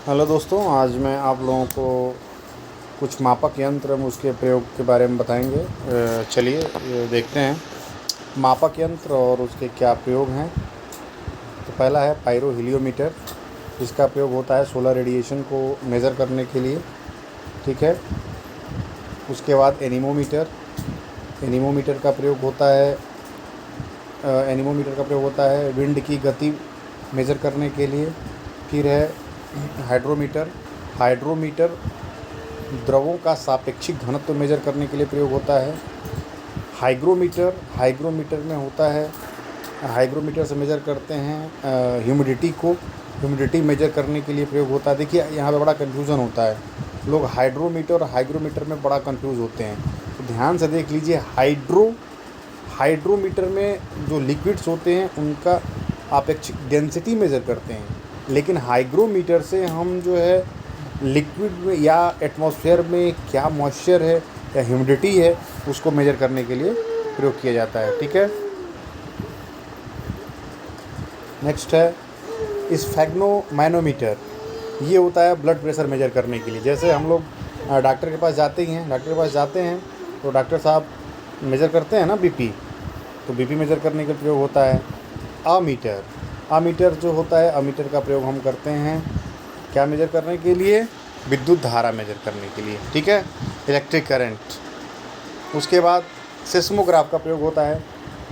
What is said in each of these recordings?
Hello दोस्तों, आज मैं आप लोगों को कुछ मापक यंत्र उसके प्रयोग के बारे में बताएंगे। चलिए देखते हैं मापक यंत्र और उसके क्या प्रयोग हैं। तो पहला है पायरोहीलियोमीटर, जिसका प्रयोग होता है सोलर रेडिएशन को मेज़र करने के लिए। ठीक है। उसके बाद एनीमोमीटर, एनीमोमीटर का प्रयोग होता है विंड की गति मेज़र करने के लिए। फिर है हाइड्रोमीटर, हाइड्रोमीटर द्रवों का सापेक्षिक घनत्व मेज़र करने के लिए प्रयोग होता है। हाइग्रोमीटर, हाइग्रोमीटर में होता है, हाइग्रोमीटर से मेज़र करते हैं ह्यूमिडिटी को, ह्यूमिडिटी मेज़र करने के लिए प्रयोग होता है। देखिए यहाँ पे बड़ा कन्फ्यूज़न होता है, लोग हाइड्रोमीटर और हाइग्रोमीटर में बड़ा कंफ्यूज होते हैं। तो ध्यान से देख लीजिए, हाइड्रोमीटर में जो लिक्विड्स होते हैं उनका आपेक्षिक डेंसिटी मेज़र करते हैं, लेकिन हाइग्रोमीटर से हम जो है लिक्विड में या एटमॉस्फेयर में क्या मॉइस्चर है या ह्यूमिडिटी है उसको मेज़र करने के लिए प्रयोग किया जाता है। ठीक है। नेक्स्ट है स्फेग्नोमैनोमीटर, ये होता है ब्लड प्रेशर मेज़र करने के लिए। जैसे हम लोग डॉक्टर के पास जाते हैं तो डॉक्टर साहब मेज़र करते हैं ना बीपी, तो बीपी मेज़र करने का प्रयोग होता है। अमीटर, अमीटर जो होता है, अमीटर का प्रयोग हम करते हैं क्या मेज़र करने के लिए? विद्युत धारा मेज़र करने के लिए। ठीक है, इलेक्ट्रिक करंट। उसके बाद सिस्मोग्राफ का प्रयोग होता है।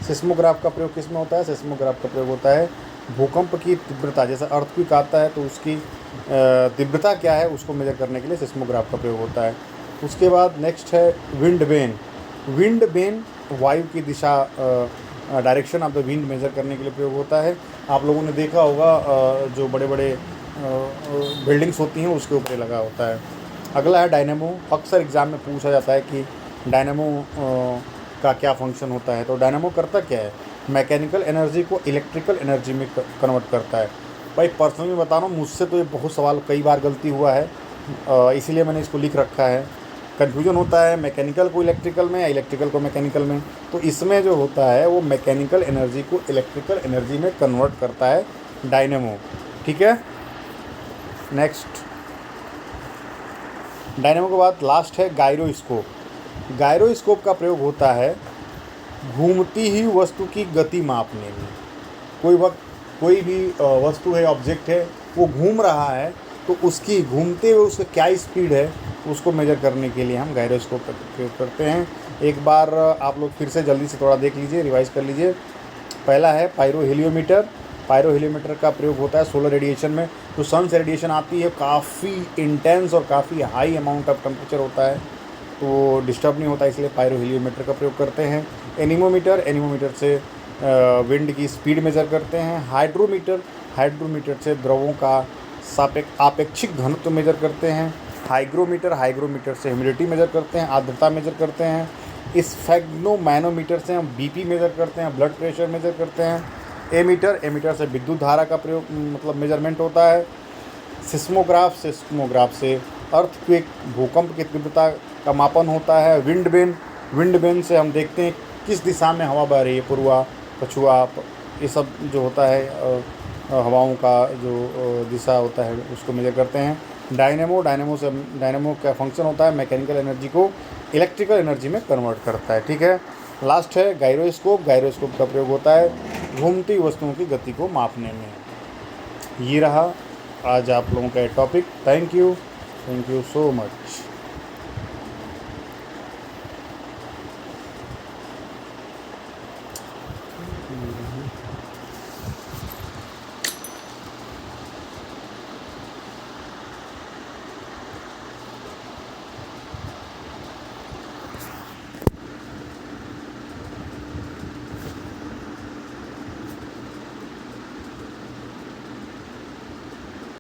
सिस्मोग्राफ का प्रयोग किस में होता है? सिस्मोग्राफ का प्रयोग होता है भूकंप की तीव्रता, जैसा अर्थक्वेक आता है तो उसकी तीव्रता क्या है उसको मेज़र करने के लिए सिस्मोग्राफ का प्रयोग होता है। उसके बाद नेक्स्ट है विंड वेन। विंड वेन वायु की दिशा, direction of the wind measure करने के लिए प्रयोग होता है। आप लोगों ने देखा होगा जो बड़े बड़े बिल्डिंग्स होती हैं उसके ऊपर लगा होता है। अगला है डायनेमो। अक्सर एग्ज़ाम में पूछा जाता है कि डायनेमो का क्या फंक्शन होता है। तो डायनेमो करता क्या है? मैकेनिकल एनर्जी को इलेक्ट्रिकल एनर्जी में कन्वर्ट करता है। भाई पर्सनली बता रहा हूँ, मुझसे तो ये बहुत सवाल कई बार गलती हुआ है, इसीलिए मैंने इसको लिख रखा है। कन्फ्यूजन होता है मैकेनिकल को इलेक्ट्रिकल में या इलेक्ट्रिकल को मैकेनिकल में, तो इसमें जो होता है वो मैकेनिकल एनर्जी को इलेक्ट्रिकल एनर्जी में कन्वर्ट करता है डायनेमो। ठीक है। नेक्स्ट, डायनेमो के बाद लास्ट है गायरोस्कोप। गायरोस्कोप का प्रयोग होता है घूमती हुई वस्तु की गति मापने में। कोई भी वस्तु है, ऑब्जेक्ट है, वो घूम रहा है तो उसकी घूमते हुए उसका क्या स्पीड है उसको मेज़र करने के लिए हम गायरोस्कोप का प्रयोग करते हैं। एक बार आप लोग फिर से जल्दी से थोड़ा देख लीजिए, रिवाइज कर लीजिए। पहला है पायरोहीलियोमीटर। पायरोहीलियोमीटर का प्रयोग होता है सोलर रेडिएशन में। जो सन से रेडिएशन आती है काफ़ी इंटेंस और काफ़ी हाई अमाउंट ऑफ टेम्परेचर होता है, तो डिस्टर्ब नहीं होता, इसलिए पायरोहीलियोमीटर का प्रयोग करते हैं। एनीमोमीटर, एनीमोमीटर से विंड की स्पीड मेज़र करते हैं। हाइड्रोमीटर, हाइड्रोमीटर से द्रवों का आपेक्षिक घनत्व मेज़र करते हैं। हाइग्रोमीटर, हाइग्रोमीटर से ह्यूमिडिटी मेज़र करते हैं, आर्द्रता मेज़र करते हैं। स्फेग्नोमैनोमीटर से हम बीपी मेज़र करते हैं, ब्लड प्रेशर मेज़र करते हैं। एमीटर, एमीटर से विद्युत धारा का प्रयोग मेजरमेंट होता है। सिस्मोग्राफ, सिस्मोग्राफ से अर्थक्वेक भूकंप की तीव्रता का मापन होता है। विंड वेन, विंड वेन से हम देखते हैं किस दिशा में हवा बह रही है, पूर्वा पछुआ, ये सब जो होता है हवाओं का जो दिशा होता है उसको मेजर करते हैं। डायनेमो, डायनेमो का फंक्शन होता है मैकेनिकल एनर्जी को इलेक्ट्रिकल एनर्जी में कन्वर्ट करता है। ठीक है। लास्ट है गायरोस्कोप। गायरोस्कोप का प्रयोग होता है घूमती वस्तुओं की गति को मापने में। ये रहा आज आप लोगों का topic. Thank you so much.